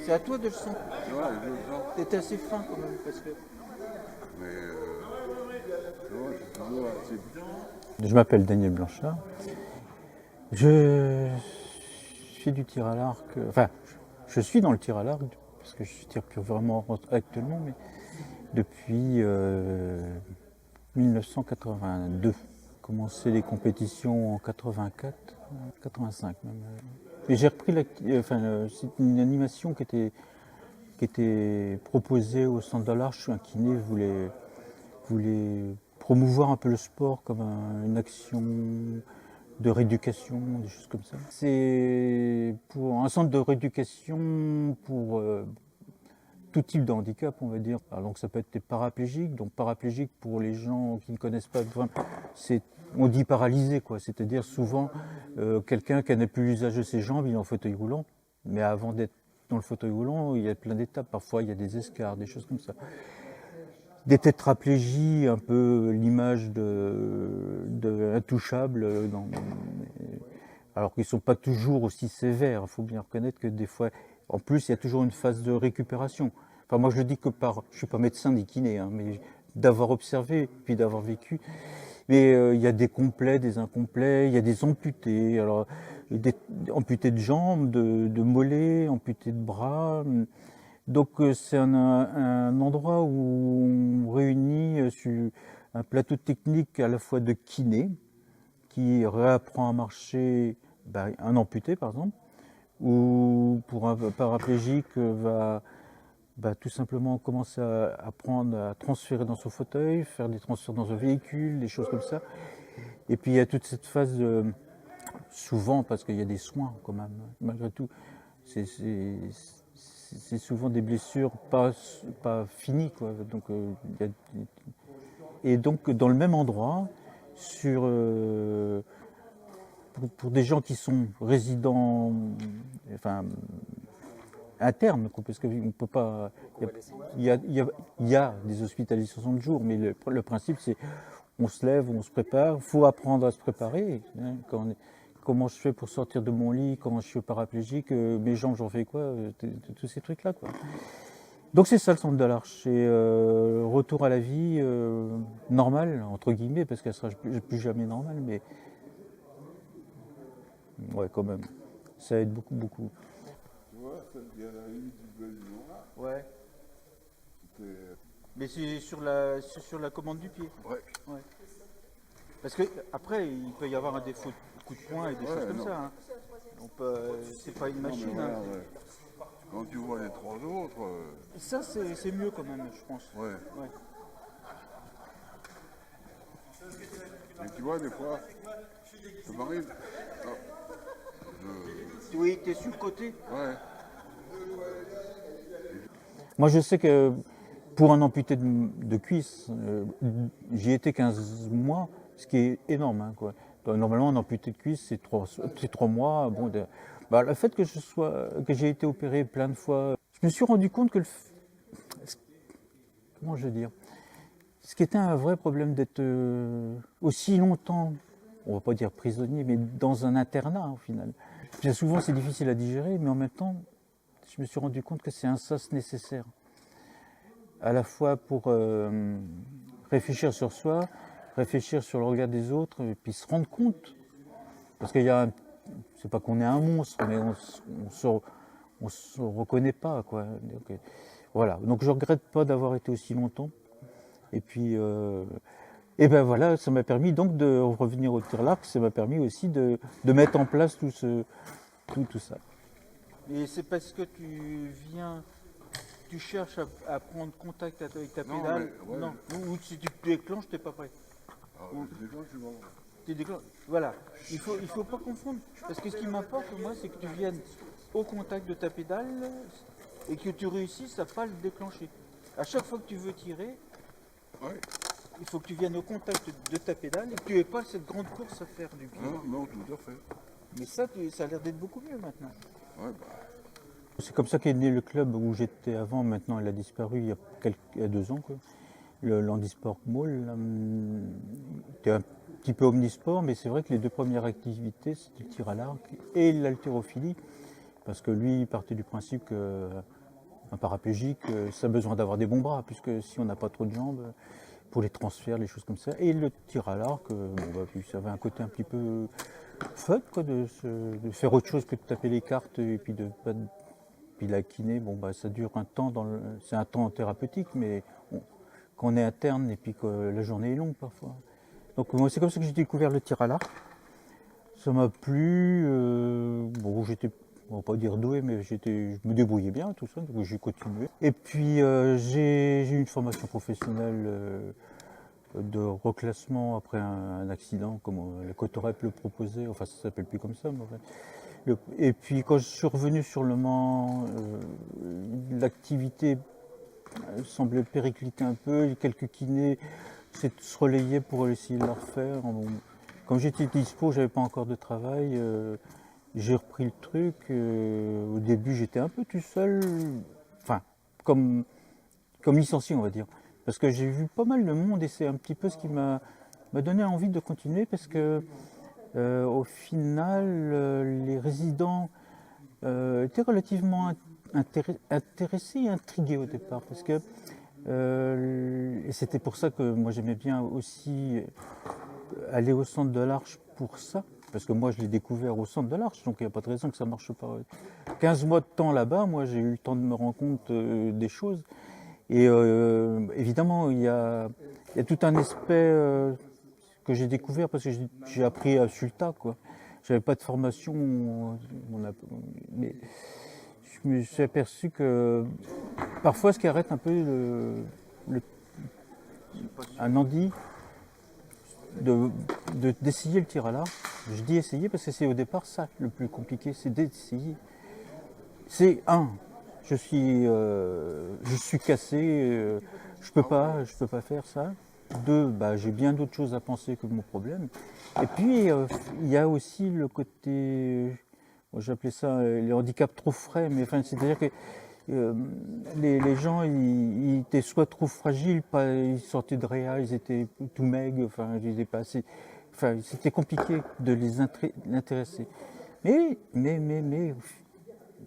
C'est à toi de le sentir. Ouais, je le sens. T'es assez fin quand même, parce que... Mais ouais, c'est toujours assez bien. Je m'appelle Daniel Blanchard. Je fais du tir à l'arc. Enfin, je suis dans le tir à l'arc parce que je tire plus vraiment actuellement, mais depuis 1982. J'ai commencé les compétitions en 84, 85 même. Et j'ai repris c'est une animation qui était proposée au Centre de l'Arche. Un kiné voulait promouvoir un peu le sport comme une action de rééducation, des choses comme ça. C'est pour un centre de rééducation pour tout type de handicap, on va dire. Alors, donc ça peut être paraplégique. Donc paraplégique, pour les gens qui ne connaissent pas vraiment, on dit paralysé, quoi. C'est-à-dire souvent quelqu'un qui n'a plus l'usage de ses jambes, il est en fauteuil roulant. Mais avant d'être dans le fauteuil roulant, il y a plein d'étapes. Parfois, il y a des escarres, des choses comme ça. Des tétraplégies, un peu l'image de intouchables, alors qu'ils ne sont pas toujours aussi sévères. Il faut bien reconnaître que des fois, en plus, il y a toujours une phase de récupération. Enfin, moi, je le dis que je ne suis pas médecin ni kiné, hein, mais d'avoir observé, puis d'avoir vécu. Mais il y a des complets, des incomplets, il y a des amputés. Alors, des amputés de jambes, de mollets, amputés de bras. Donc c'est un endroit où on réunit sur un plateau technique à la fois de kiné, qui réapprend à marcher, un amputé par exemple, ou pour un paraplégique va tout simplement commencer à apprendre à transférer dans son fauteuil, faire des transferts dans un véhicule, des choses comme ça. Et puis il y a toute cette phase, souvent, parce qu'il y a des soins quand même, malgré tout, c'est souvent des blessures pas finies, quoi. Donc, et donc dans le même endroit, pour des gens qui sont résidents, enfin internes, quoi, parce qu'on peut pas. Il y a des hospitalisations de jour, mais le principe c'est on se lève, on se prépare. Il faut apprendre à se préparer. Hein, comment je fais pour sortir de mon lit, comment je suis paraplégique, mes jambes, j'en fais quoi, tous ces trucs-là, quoi. Donc c'est ça le centre de l'Arche, c'est retour à la vie normale, entre guillemets, parce qu'elle sera plus jamais normale, mais ouais, quand même, ça aide beaucoup, beaucoup. Tu vois, cette galerie du Bellinois, Ouais. c'était. Mais c'est sur la commande du pied. Ouais. Ouais. Parce que après, il peut y avoir un défaut de coup de poing et des choses comme ça. Hein. C'est pas une machine. Non, mais hein. regarde, quand tu vois les trois autres, Ça, c'est mieux quand même, je pense. ouais. Ouais. Et tu vois, des fois, ça m'arrive. Oui, t'es sur le côté. Ouais. Moi je sais que pour un amputé de cuisse, j'y étais 15 mois, ce qui est énorme, hein, quoi. Donc, normalement, un amputé de cuisse, c'est 3 mois. Bon, le fait que j'ai été opéré plein de fois, je me suis rendu compte que comment je veux dire, ce qui était un vrai problème d'être aussi longtemps, on va pas dire prisonnier, mais dans un internat au final. Bien souvent, c'est difficile à digérer, mais en même temps, je me suis rendu compte que c'est un sas nécessaire. À la fois pour réfléchir sur soi, réfléchir sur le regard des autres, et puis se rendre compte. Parce qu'il y a, c'est pas qu'on est un monstre, mais on se reconnaît pas, quoi. Donc, voilà. Donc je regrette pas d'avoir été aussi longtemps. Et puis, et ben voilà, ça m'a permis donc de revenir au tir à l'arc. Ça m'a permis aussi de mettre en place tout ça. Et c'est parce que tu cherches à prendre contact avec ta Non, pédale. mais, ouais. Non. Ou si tu te déclenches, t'es pas prêt. Je déclenche, je suis bon. Tu déclenches. Voilà. Il faut pas confondre. Parce que ce qui m'importe, moi, c'est que tu viennes au contact de ta pédale et que tu réussisses à pas le déclencher. À chaque fois que tu veux tirer, Ouais. il faut que tu viennes au contact de ta pédale et que tu n'aies pas cette grande course à faire du pied. Non, tout à fait. Mais ça a l'air d'être beaucoup mieux maintenant. Ouais, C'est comme ça qu'est né le club où j'étais avant. Maintenant, il a disparu il y a 2 ans, quoi. L'handisport Mall, était un petit peu omnisport, mais c'est vrai que les 2 premières activités, c'était le tir à l'arc et l'haltérophilie. Parce que lui, il partait du principe qu'un paraplégique, ça a besoin d'avoir des bons bras, puisque si on n'a pas trop de jambes, pour les transferts, les choses comme ça. Et le tir à l'arc, ça avait un côté un petit peu fun, quoi, de faire autre chose que de taper les cartes et puis puis la kiné. Ça dure un temps, c'est un temps thérapeutique, mais quand on est interne et puis que la journée est longue parfois. Donc moi, c'est comme ça que j'ai découvert le tir à l'arc. Ça m'a plu. J'étais, on va pas dire doué, mais je me débrouillais bien, tout ça, donc j'ai continué. Et puis j'ai eu une formation professionnelle de reclassement après un accident, comme la Cotorep le proposait, enfin ça s'appelle plus comme ça. Et puis quand je suis revenu sur le Mans, l'activité semblait péricliter un peu, quelques kinés se relayaient pour essayer de la refaire. Comme j'étais dispo, j'avais pas encore de travail, j'ai repris le truc. Au début, j'étais un peu tout seul, enfin, comme licencié, on va dire. Parce que j'ai vu pas mal de monde et c'est un petit peu ce qui m'a donné envie de continuer parce que, au final, les résidents étaient relativement intéressés et intrigués au départ. Parce que, et c'était pour ça que moi j'aimais bien aussi aller au centre de l'Arche pour ça, parce que moi je l'ai découvert au centre de l'Arche, donc il n'y a pas de raison que ça ne marche pas. 15 mois de temps là-bas, moi j'ai eu le temps de me rendre compte des choses. Et évidemment, il y a tout un aspect que j'ai découvert parce que j'ai appris à Sulta, quoi. J'avais pas de formation, mais je me suis aperçu que parfois ce qui arrête un peu un handi d'essayer le tir à l'arc. Je dis essayer parce que c'est au départ ça le plus compliqué, c'est d'essayer. C'est je suis cassé, je peux pas faire ça. 2, j'ai bien d'autres choses à penser que mon problème. Et puis il y a aussi le côté, moi j'appelais ça les handicaps trop frais, mais enfin c'est-à-dire que les gens ils étaient soit trop fragiles, ils sortaient de réa, ils étaient tout maigres, enfin ils étaient pas assez, enfin c'était compliqué de les intéresser. Mais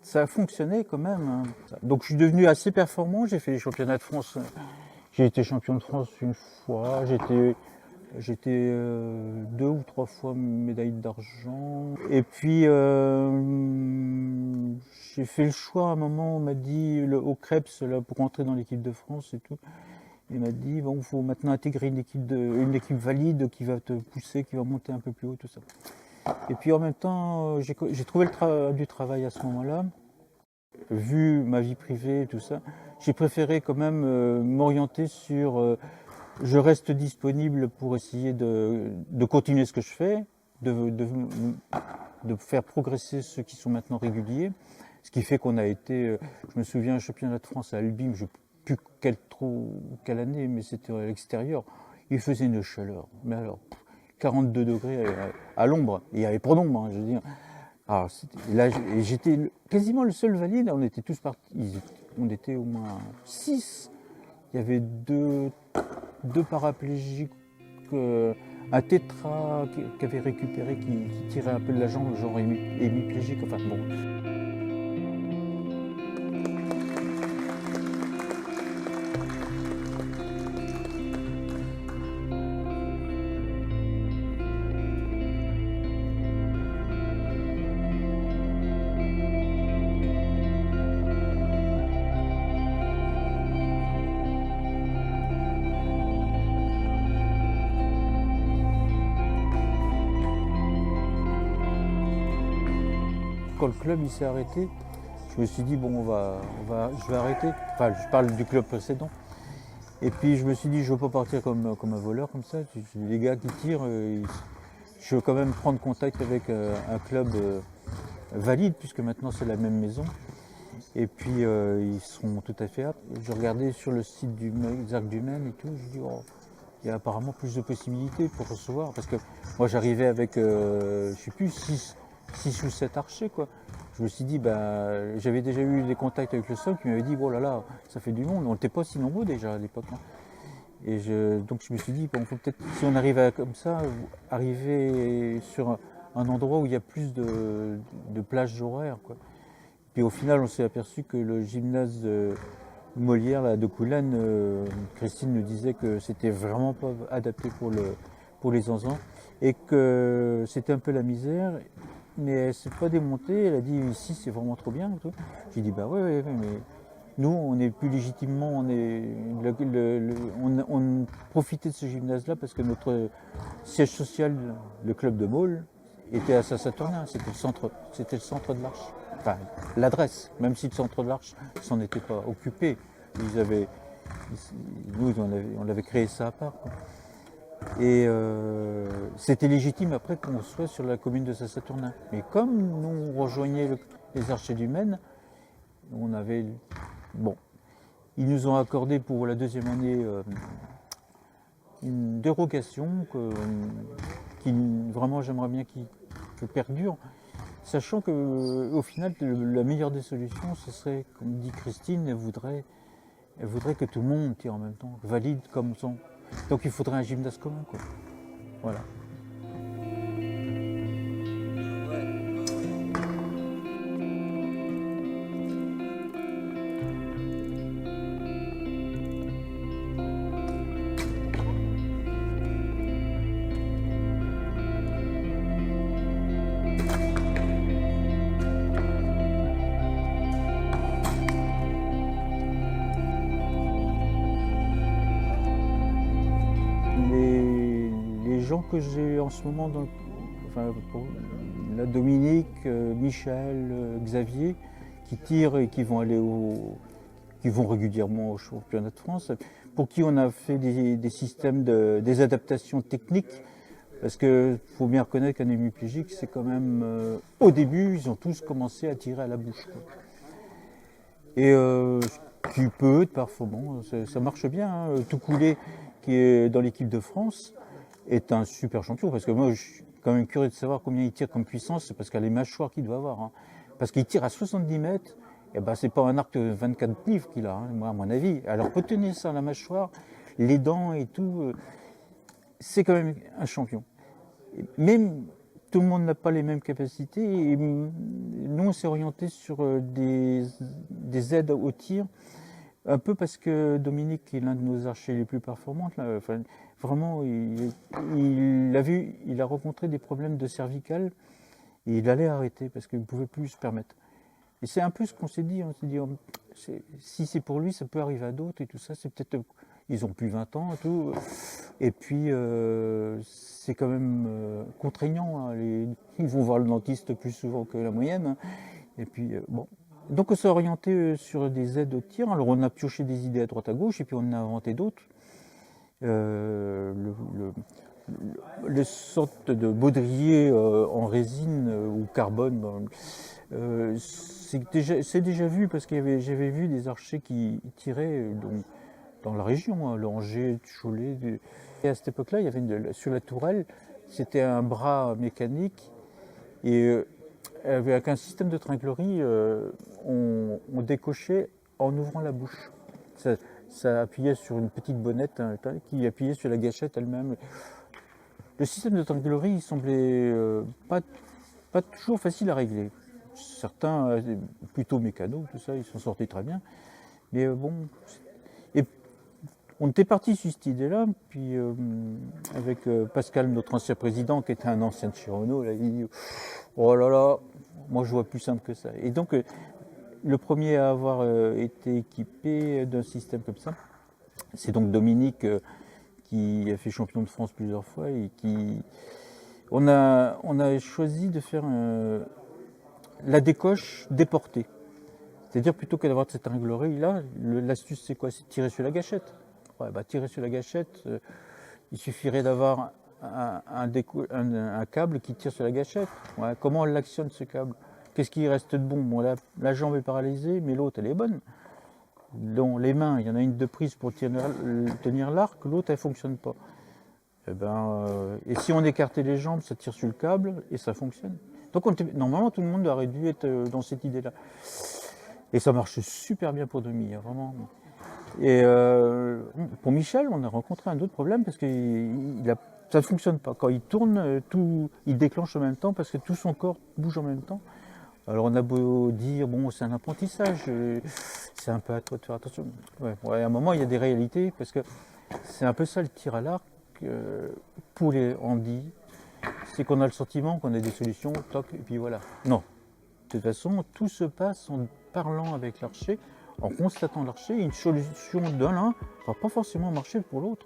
ça a fonctionné quand même, hein. Donc je suis devenu assez performant, j'ai fait les championnats de France, j'ai été champion de France une fois, j'étais 2 ou 3 fois médaille d'argent. Et puis j'ai fait le choix à un moment, on m'a dit au Krebs là, pour rentrer dans l'équipe de France et tout. Il m'a dit bon, il faut maintenant intégrer une équipe valide qui va te pousser, qui va monter un peu plus haut, tout ça. Et puis en même temps, j'ai trouvé du travail à ce moment-là. Vu ma vie privée et tout ça, j'ai préféré quand même m'orienter sur je reste disponible pour essayer de continuer ce que je fais, de faire progresser ceux qui sont maintenant réguliers. Ce qui fait qu'on a été, je me souviens, un championnat de France à Albim, je ne sais plus quelle année, mais c'était à l'extérieur. Il faisait une chaleur, mais alors 42 degrés à l'ombre, il n'y avait pas d'ombre, hein, je veux dire. Alors, là, j'étais quasiment le seul valide, on était tous partis, on était au moins 6. Il y avait deux paraplégiques, un tétra qui avait récupéré, qui tirait un peu de la jambe, genre hémiplégique, enfin bon. Quand le club il s'est arrêté, je me suis dit bon je vais arrêter. Enfin je parle du club précédent. Et puis je me suis dit je ne veux pas partir comme un voleur comme ça. Les gars qui tirent, je veux quand même prendre contact avec un club valide puisque maintenant c'est la même maison. Et puis ils seront tout à fait aptes. Je regardais sur le site des Arcs du Maine et tout, je dis oh, il y a apparemment plus de possibilités pour recevoir parce que moi j'arrivais avec je sais plus 6 ou 7 archers, quoi. Je me suis dit, j'avais déjà eu des contacts avec le SOC qui m'avait dit, oh là là, ça fait du monde. On n'était pas si nombreux déjà à l'époque. Hein. Et donc je me suis dit, bon, faut peut-être, si on arrive comme ça, arriver sur un endroit où il y a plus de plages horaires, quoi. Puis au final, on s'est aperçu que le gymnase Molière là, de Coulannes, Christine nous disait que c'était vraiment pas adapté pour les enfants et que c'était un peu la misère. Mais elle s'est pas démontée, elle a dit ici c'est vraiment trop bien. J'ai dit bah ouais, mais nous on est plus légitimement, on profitait de ce gymnase-là parce que notre siège social, le club de Baule, était à Saint-Saturnin, c'était le centre de l'Arche. Enfin, l'adresse, même si le centre de l'Arche s'en était pas occupé. Nous on avait créé ça à part, quoi. Et c'était légitime après qu'on soit sur la commune de Saint-Saturnin. Mais comme nous on rejoignait les Archers du Maine, on avait... Bon, ils nous ont accordé pour la deuxième année une dérogation qui vraiment j'aimerais bien qu'il perdure, sachant que au final la meilleure des solutions ce serait, comme dit Christine, elle voudrait que tout le monde tire en même temps, valide comme son. Donc il faudrait un gymnase commun, quoi. Voilà. Les gens que j'ai en ce moment, la Dominique, Michel, Xavier, qui tirent et qui vont régulièrement au championnat de France, pour qui on a fait des systèmes des adaptations techniques, parce que faut bien reconnaître qu'un hémiplégique, c'est quand même, au début, ils ont tous commencé à tirer à la bouche, quoi. Et qui peut être parfois bon, ça marche bien, hein. Toucoulé, qui est dans l'équipe de France, est un super champion, parce que moi je suis quand même curieux de savoir combien il tire comme puissance, c'est parce qu'il y a les mâchoires qu'il doit avoir, hein. Parce qu'il tire à 70 mètres, et ben c'est pas un arc de 24 livres qu'il a, hein, moi, à mon avis. Alors retenez ça, la mâchoire, les dents et tout, c'est quand même un champion. Même tout le monde n'a pas les mêmes capacités, et nous on s'est orienté sur des aides au tir, un peu parce que Dominique, qui est l'un de nos archers les plus performants, là, enfin, vraiment, il a rencontré des problèmes de cervicales et il allait arrêter parce qu'il ne pouvait plus se permettre. Et c'est un peu ce qu'on s'est dit. On s'est dit, si c'est pour lui, ça peut arriver à d'autres et tout ça. C'est peut-être, ils ont plus 20 ans et tout. Et puis, c'est quand même contraignant, hein. Ils vont voir le dentiste plus souvent que la moyenne, hein. Et puis, bon. Donc on s'est orienté sur des aides au tir. Alors on a pioché des idées à droite à gauche et puis on en a inventé d'autres. Les sortes de baudriers en résine ou carbone, c'est déjà vu parce que j'avais vu des archers qui tiraient dans la région, hein, le Angers, Cholet. Et à cette époque-là, il y avait sur la tourelle, c'était un bras mécanique et avec un système de tringlerie, on décochait en ouvrant la bouche. Ça appuyait sur une petite bonnette, hein, qui appuyait sur la gâchette elle-même. Le système de tringlerie, il semblait pas toujours facile à régler. Certains, plutôt mécanos, tout ça, ils s'en sortaient très bien. Mais bon, et on était parti sur cette idée-là, puis avec Pascal, notre ancien président, qui était un ancien de chez Renault, là, il dit « Oh là là, moi je vois plus simple que ça ». Et donc, le premier à avoir été équipé d'un système comme ça, c'est donc Dominique, qui a fait champion de France plusieurs fois et qui... On a choisi de faire la décoche déportée. C'est-à-dire, plutôt que d'avoir cette tringlerie-là, l'astuce c'est quoi? C'est de tirer sur la gâchette. Ouais, bah, tirer sur la gâchette, il suffirait d'avoir un câble qui tire sur la gâchette. Ouais, comment on l'actionne, ce câble? Qu'est-ce qui reste de bon? Bon, la jambe est paralysée, mais l'autre, elle est bonne. Dans les mains, il y en a une de prise pour tenir l'arc, l'autre, elle ne fonctionne pas. Et si on écartait les jambes, ça tire sur le câble et ça fonctionne. Donc normalement, tout le monde aurait dû être dans cette idée-là. Et ça marche super bien pour Demi, hein, vraiment. Et pour Michel, on a rencontré un autre problème parce que ça ne fonctionne pas. Quand il tourne, il déclenche en même temps parce que tout son corps bouge en même temps. Alors on a beau dire, bon, c'est un apprentissage, c'est un peu à toi de faire attention. Ouais, à un moment, il y a des réalités, parce que c'est un peu ça le tir à l'arc pour les handis. C'est qu'on a le sentiment qu'on a des solutions, toc, et puis voilà. Non. De toute façon, tout se passe en parlant avec l'archer, en constatant l'archer. Une solution de l'un ne va pas forcément marcher pour l'autre.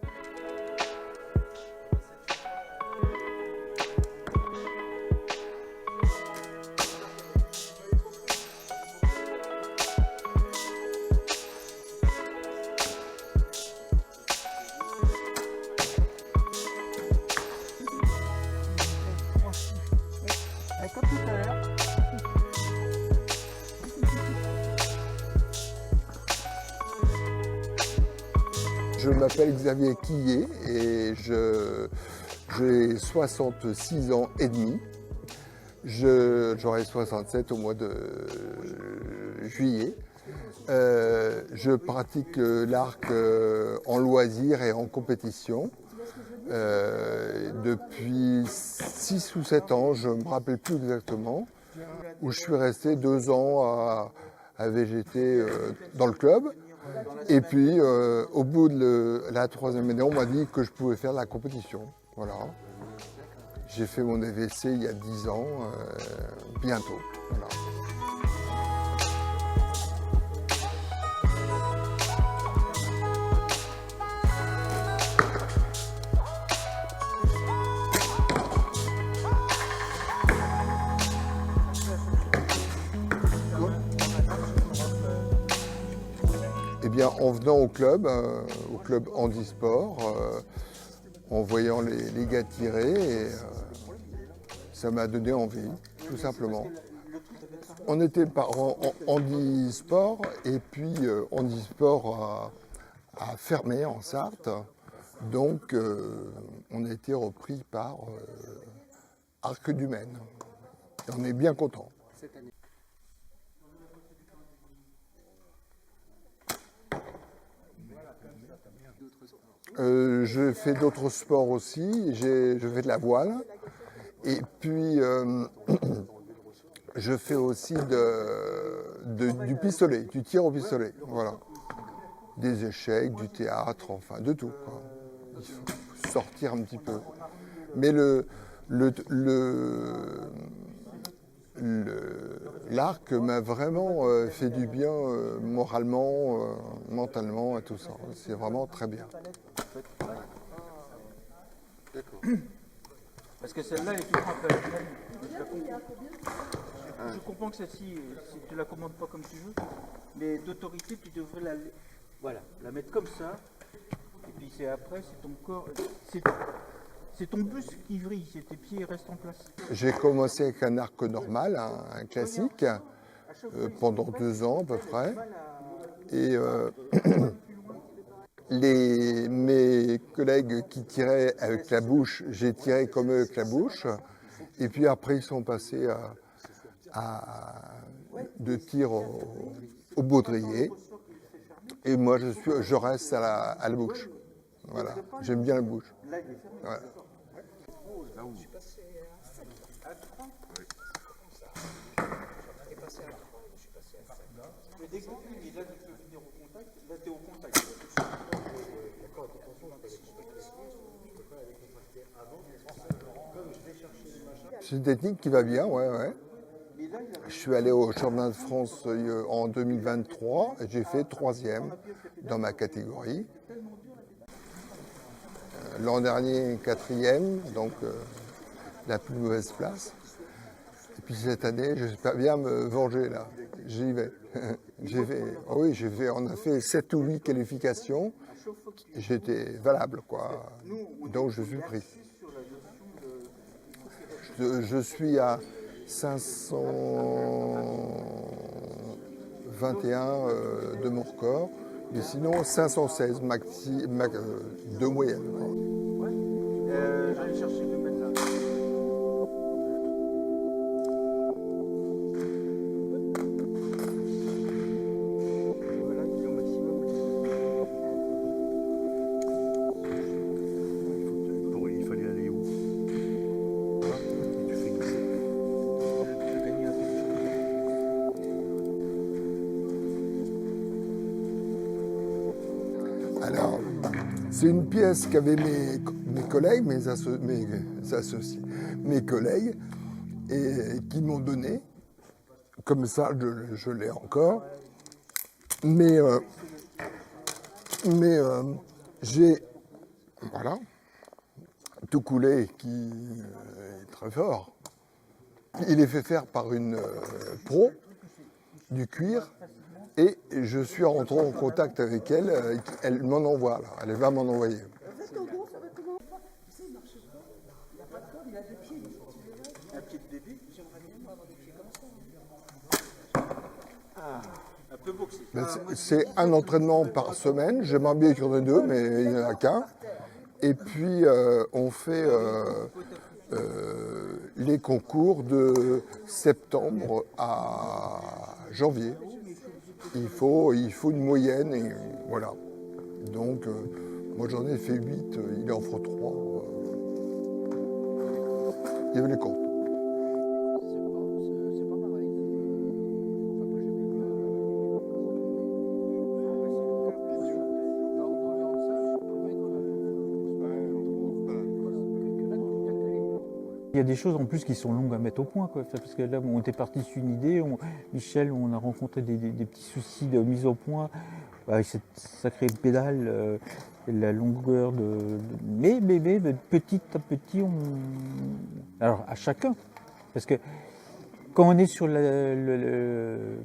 Comme tout à l'heure. Je m'appelle Xavier Quillet et j'ai 66 ans et demi. J'aurai 67 au mois de juillet. Je pratique l'arc en loisir et en compétition. Depuis 6 ou 7 ans, je ne me rappelle plus exactement, où je suis resté 2 ans à végéter dans le club. Et puis, au bout de la 3e année, on m'a dit que je pouvais faire de la compétition. Voilà. J'ai fait mon DVC il y a 10 ans, bientôt. Voilà. Eh bien, en venant au club handisport, en voyant les gars tirer, et, ça m'a donné envie, tout simplement. On était parents handisport, et puis handisport a fermé en Sarthe, donc on a été repris par Arc du Maine. Et on est bien content. Je fais d'autres sports aussi, je fais de la voile et puis je fais aussi du pistolet, du tir au pistolet, voilà. Des échecs, du théâtre, enfin de tout, quoi. Il faut sortir un petit peu. Mais l'arc m'a vraiment fait du bien moralement, mentalement et tout ça. C'est vraiment très bien. D'accord. Parce que celle-là est toujours un peu la mienne. Je la comprends. Je comprends que celle-ci, si tu la commandes pas comme tu veux, mais d'autorité, tu devrais la mettre comme ça. Et puis c'est après, c'est ton corps, c'est ton buste qui vrille, c'est tes pieds restent en place. J'ai commencé avec un arc normal, un classique, pendant 2 ans à peu près. Et mes collègues qui tiraient avec la bouche, j'ai tiré comme eux avec la bouche. Et puis après, ils sont passés de tir au baudrier. Et moi, je reste à la bouche. Voilà, j'aime bien la bouche. Voilà. Le dégoût, mais là, tu peux venir au contact. Là, tu es au contact. C'est une technique qui va bien, ouais. Je suis allé au championnat de France en 2023 et j'ai fait 3e dans ma catégorie. L'an dernier, 4e, donc la plus mauvaise place. Et puis cette année, j'espère bien me venger là. J'y vais. On a fait 7 ou 8 qualifications. J'étais valable, quoi. Donc je suis pris. Je suis à 521 de mon record, mais sinon 516 de moyenne. J'allais chercher le mettre là. Voilà, il est au maximum. Il fallait aller où? Et tu fais une Tu as gagné un peu de choses. C'est une pièce qu'avaient mes collègues, mes associés, mes collègues, et qui m'ont donné. Comme ça, je l'ai encore. Mais j'ai, voilà, tout coulé qui est très fort. Il est fait faire par une pro du cuir et je suis rentré en contact avec elle. Elle m'en envoie là, elle va m'en envoyer. Un pied de bébé, j'aimerais bien avoir des pieds comme ça. Un peu boxé. Ben, c'est un entraînement par semaine. J'aimerais bien qu'il y en ait deux, mais il n'y en a qu'un. Et puis on fait les concours de septembre à janvier. Il faut une moyenne et voilà. Donc moi j'en ai fait 8, il en fera 3. Il y avait les comptes. Il y a des choses en plus qui sont longues à mettre au point, quoi. Parce que là, on était parti sur une idée, Michel, on a rencontré des petits soucis de mise au point avec cette sacrée pédale, la longueur mais petit à petit, alors à chacun, parce que quand on est sur le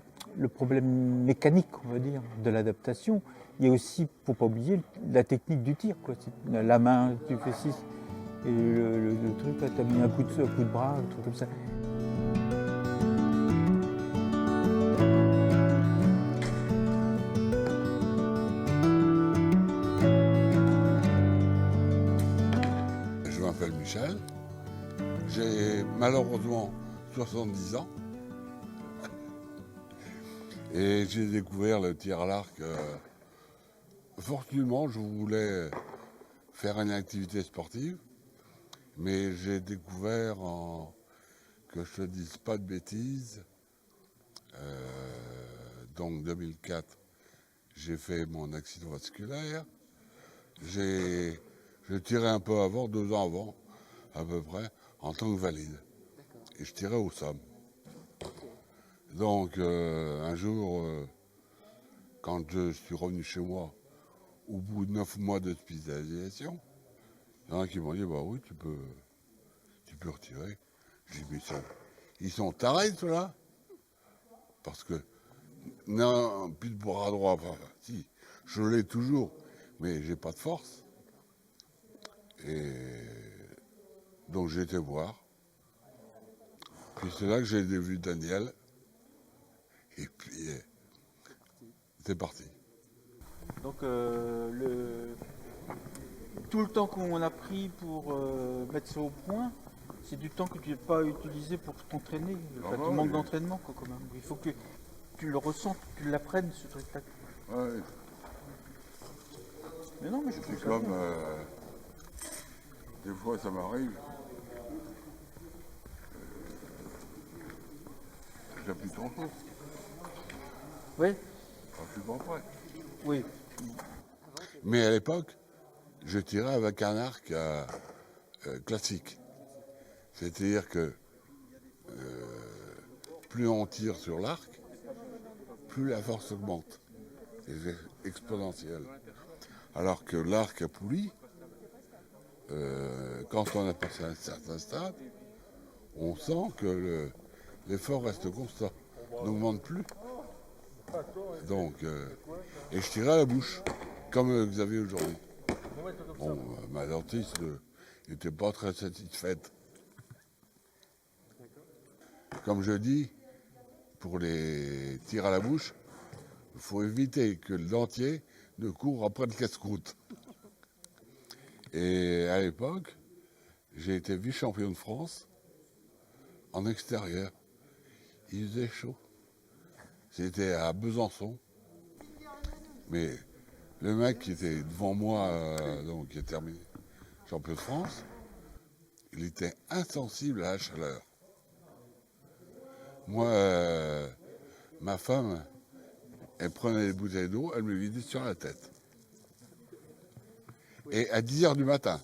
problème mécanique, on va dire, de l'adaptation, il y a aussi, faut pas oublier, la technique du tir, quoi. La main, tu fais 6. Et le truc, là, t'as mis un coup de bras, un truc comme ça. Je m'appelle Michel. J'ai malheureusement 70 ans. Et j'ai découvert le tir à l'arc. Fortunément, je voulais faire une activité sportive. Mais j'ai découvert, que je ne dise pas de bêtises, donc 2004, j'ai fait mon accident vasculaire. Je tirais un peu avant, 2 ans avant, à peu près, en tant que valide. Et je tirais au somme. Donc un jour, quand je suis revenu chez moi, au bout de 9 mois d'hospitalisation, il y en a qui m'ont dit, bah oui, tu peux retirer. J'ai dit, mais ils sont tarés, ceux-là. Parce que, non, plus de bras droit, enfin, si, je l'ai toujours, mais j'ai pas de force. Et donc j'ai été voir. Puis c'est là que j'ai vu Daniel. Et puis, c'est parti. Donc tout le temps qu'on a pris pour mettre ça au point, c'est du temps que tu n'as pas utilisé pour t'entraîner. Enfin, tu manques d'entraînement, quoi, quand même. Il faut que tu le ressentes, que tu l'apprennes, ce truc-là. Ouais. Mais non, mais je trouve C'est ça comme, bien. des fois ça m'arrive, j'appuie trop chaud, Oui, je suis pas prêt. oui. Mais à l'époque, je tirais avec un arc classique. C'est-à-dire que plus on tire sur l'arc, plus la force augmente. C'est exponentiel. Alors que l'arc à poulie, quand on a passé un certain stade, on sent que l'effort reste constant, n'augmente plus. Donc, et je tirais à la bouche, comme Xavier aujourd'hui. Bon, ma dentiste n'était pas très satisfaite. Comme je dis, pour les tirs à la bouche, il faut éviter que le dentier ne court après le casse-croûte. Et à l'époque, j'ai été vice-champion de France en extérieur. Il faisait chaud. C'était à Besançon. Mais le mec qui était devant moi, donc qui est terminé champion de France, il était insensible à la chaleur. Moi, ma femme, elle prenait des bouteilles d'eau, elle me vidait sur la tête. Et à 10 h du matin.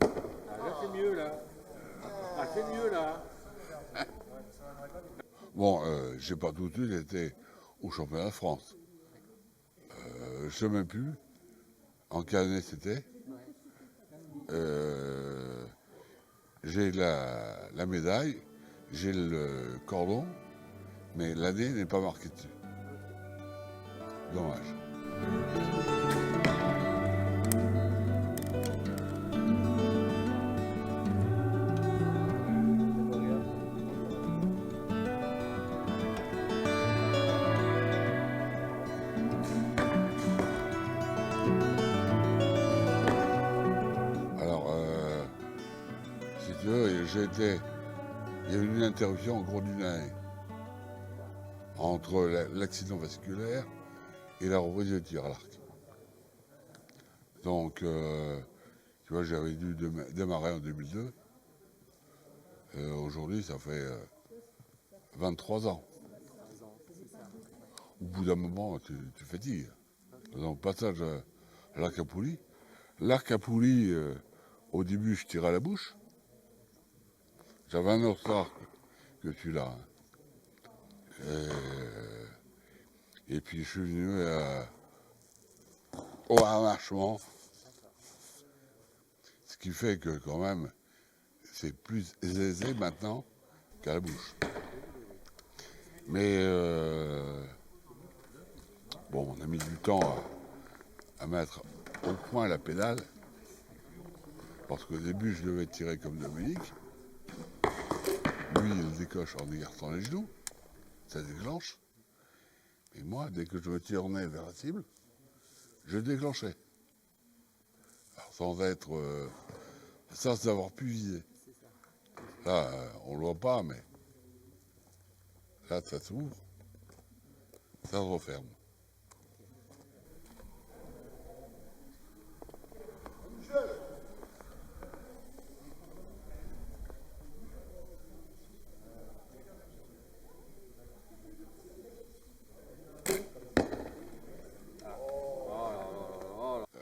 Là, c'est mieux, là. Ah, c'est mieux, là. Bon, j'ai pas tout de suite été au championnat de France. Je sais même plus en quelle année c'était. J'ai la médaille, j'ai le cordon, mais l'année n'est pas marquée dessus. Dommage. Alors, si tu veux, il y a eu une interruption en cours d'une année entre l'accident vasculaire et la reprise de tir à l'arc. Donc, tu vois, j'avais dû démarrer en 2002. Aujourd'hui, ça fait 23 ans. Au bout d'un moment, tu fatigues. Donc, passage à l'arc à poulie. L'arc à poulie, au début, je tirais à la bouche. J'avais un autre arc que celui-là. Et puis, je suis venu au harnachement. Ce qui fait que, quand même, c'est plus aisé maintenant qu'à la bouche. Mais, bon, on a mis du temps à mettre au point la pédale. Parce qu'au début, je devais tirer comme Dominique. Lui, il décoche en écartant les genoux. Ça déclenche. Et moi, dès que je me tournais vers la cible, je déclenchais. Alors, sans avoir pu viser. Là, on ne le voit pas, mais là, ça s'ouvre, ça se referme.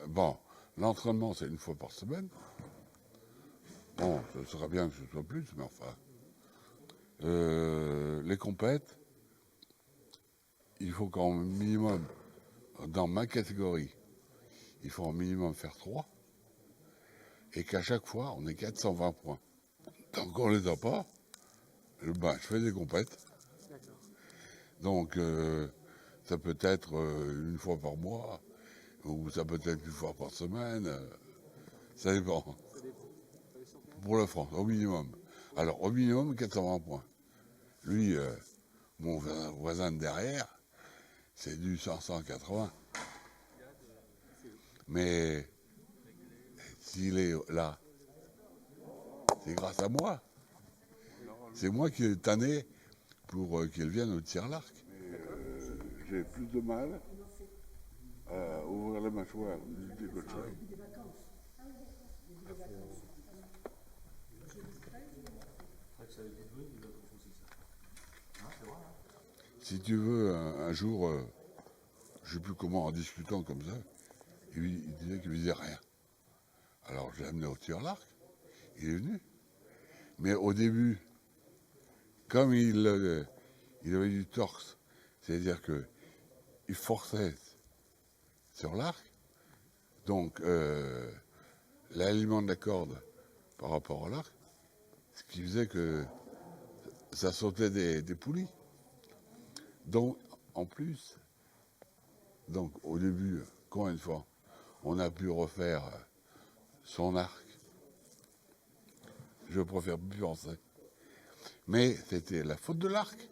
Bon, l'entraînement, c'est une fois par semaine. Bon, ce serait bien que ce soit plus, mais enfin. Les compètes, il faut qu'en minimum, dans ma catégorie, il faut en minimum faire 3. Et qu'à chaque fois, on ait 420 points. Tant qu'on ne les a pas, je fais des compètes. Donc, ça peut être une fois par mois, ou ça peut être une fois par semaine. Ça dépend. Pour la France, au minimum. Alors, au minimum, 420 points. Lui, mon voisin de derrière, c'est du 580. Mais s'il est là, c'est grâce à moi. C'est moi qui ai tanné pour qu'il vienne au tir à l'arc. J'ai plus de mal à ouvrir la mâchoire du décocheur. Si tu veux, un jour, je ne sais plus comment, en discutant comme ça, il disait qu'il ne visait rien. Alors je l'ai amené au tir à l'arc, il est venu. Mais au début, comme il avait du torse, c'est-à-dire qu'il forçait sur l'arc, donc l'alignement de la corde par rapport à l'arc, ce qui faisait que ça sautait des poulies. Donc, en plus, donc au début, combien de fois, on a pu refaire son arc. Je préfère plus penser. Mais c'était la faute de l'arc.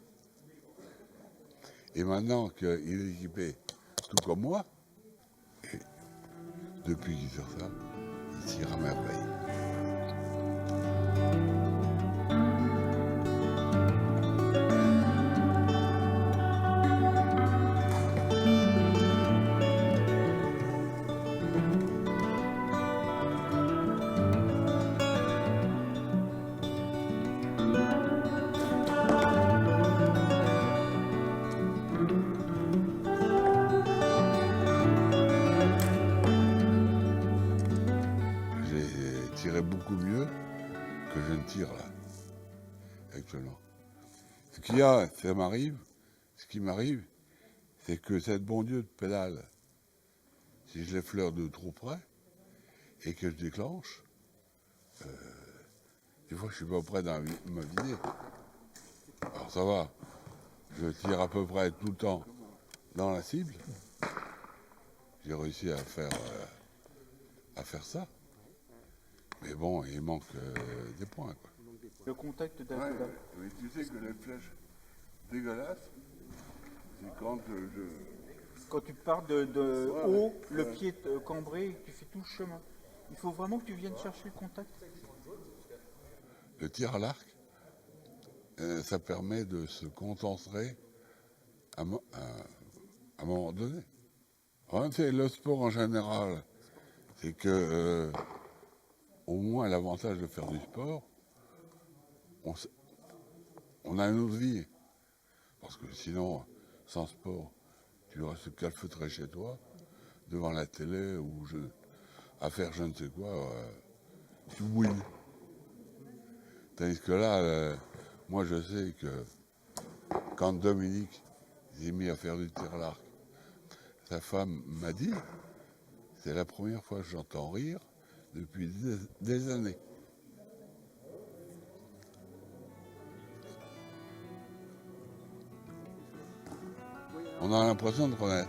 Et maintenant qu'il est équipé tout comme moi, et depuis qu'il tire ça, il tire à merveille. beaucoup mieux que je ne tire là, actuellement. Ce qu'il y a, ce qui m'arrive, c'est que cette bon Dieu de pédale, si je l'effleure de trop près et que je déclenche, des fois je suis pas prêt d'en me vider. Alors ça va, je tire à peu près tout le temps dans la cible. J'ai réussi à faire ça. Mais bon, il manque des points, quoi. Le contact d'un. Mais tu sais que les flèches dégueulasses, c'est quand Quand tu pars de haut, le pied cambré, tu fais tout le chemin. Il faut vraiment que tu viennes chercher le contact. Le tir à l'arc, ça permet de se concentrer à un moment donné. Ouais, c'est le sport en général, c'est que au moins l'avantage de faire du sport, on a une autre vie. Parce que sinon, sans sport, tu restes calfeutré chez toi, devant la télé ou à faire je ne sais quoi, tu bouilles. Tandis que là, moi je sais que quand Dominique s'est mis à faire du tir à l'arc, sa femme m'a dit, c'est la première fois que j'entends rire depuis des années. On a l'impression de connaître.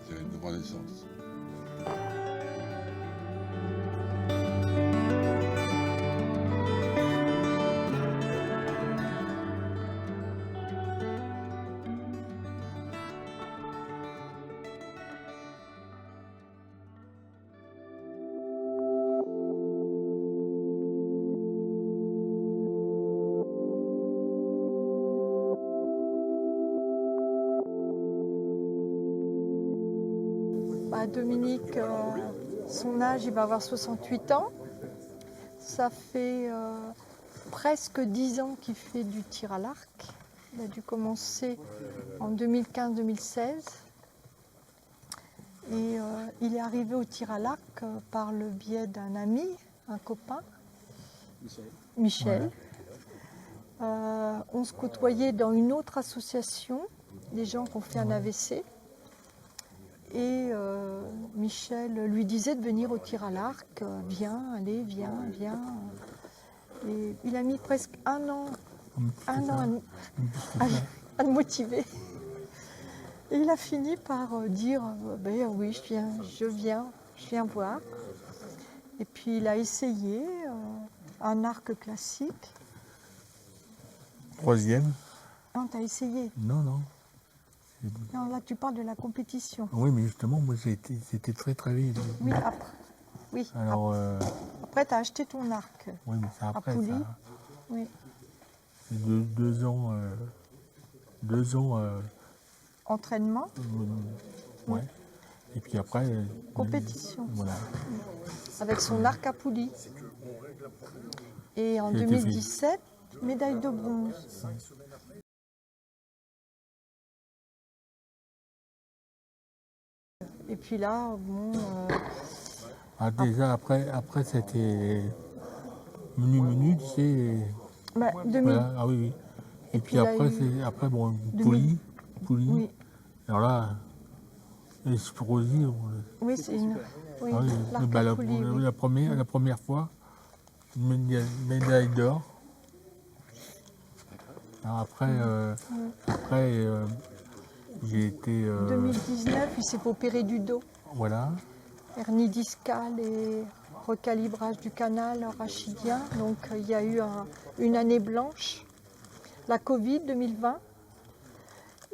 C'est une renaissance. Dominique, son âge, il va avoir 68 ans. Ça fait presque 10 ans qu'il fait du tir à l'arc. Il a dû commencer en 2015-2016. Et il est arrivé au tir à l'arc par le biais d'un ami, un copain, Michel. On se côtoyait dans une autre association, des gens qui ont fait un AVC. Et Michel lui disait de venir au tir à l'arc, viens, allez, viens. Et il a mis presque un an à le motiver. Et il a fini par dire, ben oui, je viens voir. Et puis il a essayé un arc classique. Troisième? Non, tu as essayé. Non. Non, là tu parles de la compétition. Oui, mais justement, moi c'était très vite. Oui, après. Oui. Alors, après, tu as acheté ton arc. oui, mais c'est après à Pouilly. ça. Oui. C'est deux ans. Entraînement. Ouais. Et puis après. Compétition. Voilà. Avec son arc à Pouilly. Et en J'ai été 2017, médaille de bronze. Et puis là, bon. Déjà après c'était menu, tu sais. Bah, 2000. Voilà. Ah oui. Et puis après, après bon, Pouilly. Oui. Alors là, explosif. Oui, c'est une. Oui, Ah oui, l'arc bah, à Pouilly, oui. la première fois, une médaille d'or. Alors après, j'ai été. 2019, il s'est opéré du dos. Voilà. Hernie discale et recalibrage du canal rachidien. Donc il y a eu une année blanche, la Covid 2020.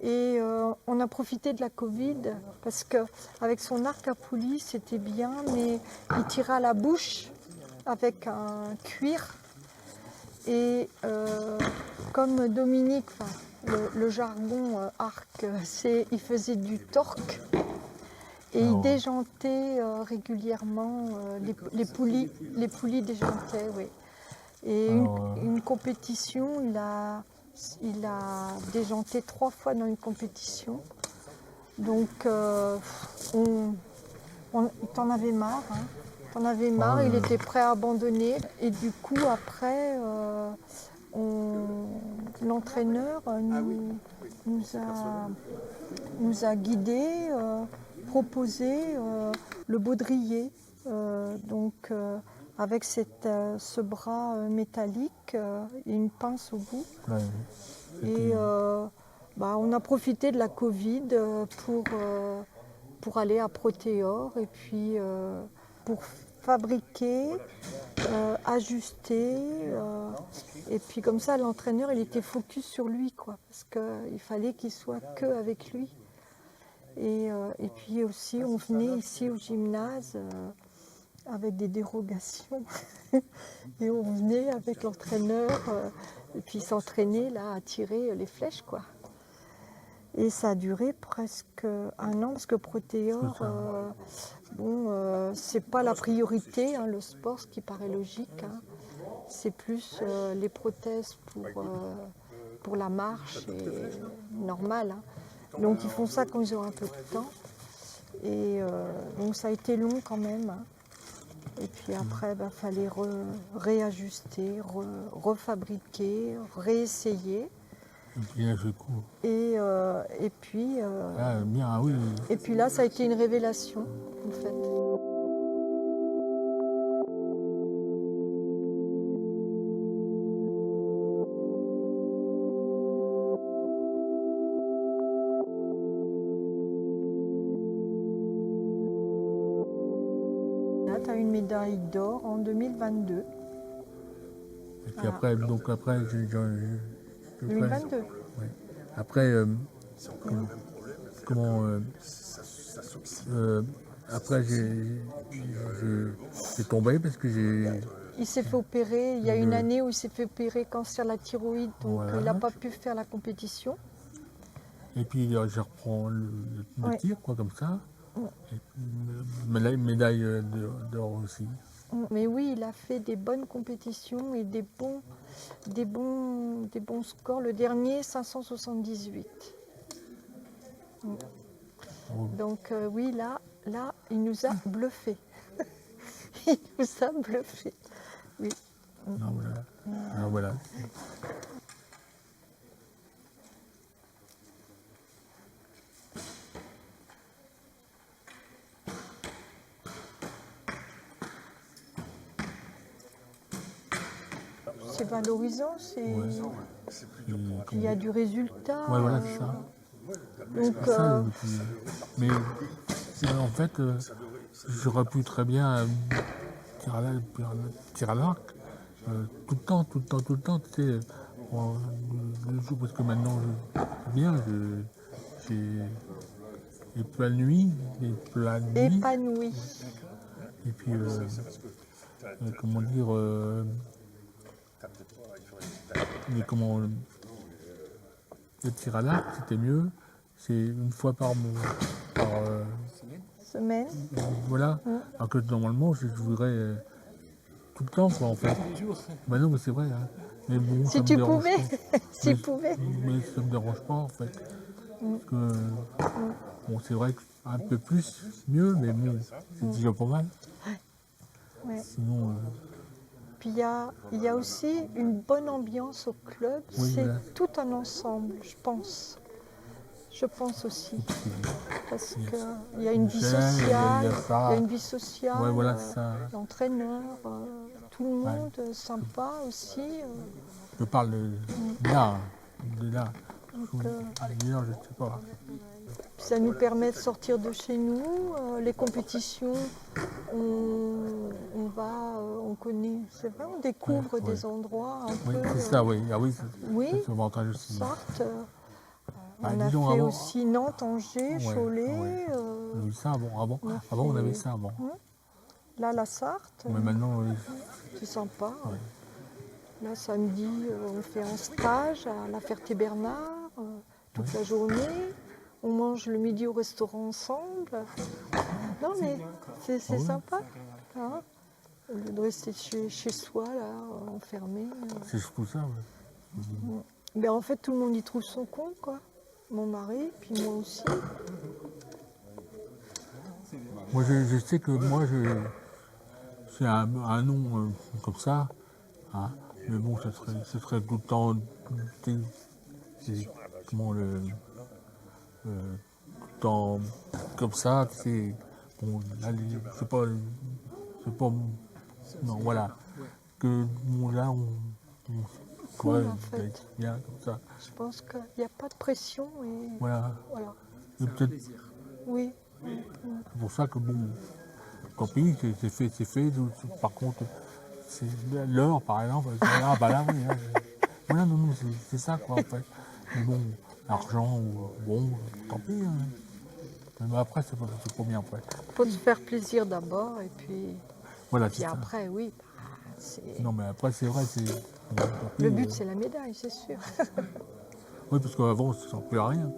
Et on a profité de la Covid parce qu'avec son arc à Pouilly, c'était bien, mais il tirait à la bouche avec un cuir. Et comme Dominique, le jargon arc, il faisait du torque. Et il déjantait régulièrement, les poulies déjantaient, oui. Et une compétition, il a déjanté 3 fois dans une compétition. Donc il t'en avait marre. Hein. T'en avait marre, il était prêt à abandonner. Et du coup, après, l'entraîneur nous a guidés, proposé le baudrier. Donc, avec ce bras métallique et une pince au bout. Ouais. Et on a profité de la Covid pour aller à Protéor et puis pour fabriquer, ajuster. Et puis comme ça, l'entraîneur, il était focus sur lui, quoi, parce qu'il fallait qu'il soit que avec lui. Et puis aussi, on venait ici au gymnase avec des dérogations. Et on venait avec l'entraîneur et puis s'entraîner là à tirer les flèches, quoi. Et ça a duré presque 1 an parce que Protéor, c'est pas la priorité, hein, le sport, ce qui paraît logique. Hein. C'est plus les prothèses pour la marche et normal. Hein. Donc ils font ça quand ils ont un peu de temps. Et donc ça a été long quand même. Hein. Et puis après, fallait réajuster, refabriquer, réessayer. Et puis là, je cours. Et puis, Bien, oui. et puis là, ça a été une révélation, en fait. Là, tu as une médaille d'or en 2022. Et puis après, j'ai 2022. ouais. Après, après j'ai tombé parce que j'ai. Il s'est fait opérer, il y a une année où il s'est fait opérer cancer de la thyroïde, donc Voilà. il n'a pas pu faire la compétition. Et puis je reprends le Ouais. tir, quoi, comme ça. Et puis, médaille d'or aussi. Mais oui, il a fait des bonnes compétitions et des bons scores. Le dernier, 578. Donc oui, là, il nous a bluffé. Il nous a bluffé. Oui. Non, voilà. Alors, voilà. C'est valorisant, puis il y a du résultat. Ouais, voilà, c'est ça. Donc, C'est ça, mais en fait, j'aurais pu très bien tirer à l'arc tout le temps, tu sais, le jour, parce que maintenant, j'ai épanoui, épanoui. et puis, comment dire, mais comment le tir à l'arc, c'était mieux. C'est une fois par Semaine. voilà. Alors que normalement, je voudrais tout le temps, quoi, en fait. Bah non, mais c'est vrai. Hein. Mais bon, Si ça me tu dérange pouvais, pas. si tu pouvais. Mais ça me dérange pas, en fait. Parce que, bon, c'est vrai qu'un peu plus, mieux, mais bon, c'est déjà pas mal. Ouais. Sinon, Puis il y a aussi une bonne ambiance au club. Oui, C'est voilà. tout un ensemble, je pense. Je pense aussi. Parce qu'il y a une vie sociale. Il y a une vie sociale. Ouais, voilà, c'est ça. L'entraîneur, tout le monde sympa aussi. je parle de là. Donc, Ailleurs, je sais pas. ça nous permet de sortir de chez nous. Les compétitions, on connaît, c'est vrai, on découvre Ouais, des endroits un Oui, peu. c'est ça, oui. Ah oui, Oui, c'est l'avantage aussi. Sarthe. Bah, On a fait disons, avant- aussi Nantes, Angers, Ouais, Cholet. ouais. Oui, ça, avant, on a on fait- avait ça avant. Là, la Sarthe, Mais maintenant, c'est sympa. Là, samedi, on fait un stage à la Ferté-Bernard toute la journée. On mange le midi au restaurant ensemble. Non, mais c'est oui. sympa. Hein, au lieu de rester chez soi, là, enfermé. c'est surtout ça. Ouais. Mais en fait, tout le monde y trouve son compte, quoi. Mon mari, puis moi aussi. Moi, je sais que moi, c'est un nom comme ça, hein, mais bon, ce serait tout le temps, comment tout le temps comme ça, c'est bon, allez, c'est pas, non, voilà, que bon, là, Cool, ouais, en fait. bien comme ça, Je pense qu'il n'y a pas de pression et voilà. voilà. Et peut-être Oui. c'est pour ça que bon, tant pis, c'est fait, c'est fait. Par contre, c'est l'heure, par exemple, ah bah là, oui, hein, voilà, non, c'est ça, quoi, en fait. Mais bon, l'argent, bon, tant pis. Hein. Mais après, c'est pas bien, après. Il faut se faire plaisir d'abord et puis Voilà, c'est ça. après, oui. C'est... Non, mais après, c'est vrai, c'est... bon, tant pis, Le but, c'est la médaille, c'est sûr. Oui, parce qu'avant, ça ne servait à rien.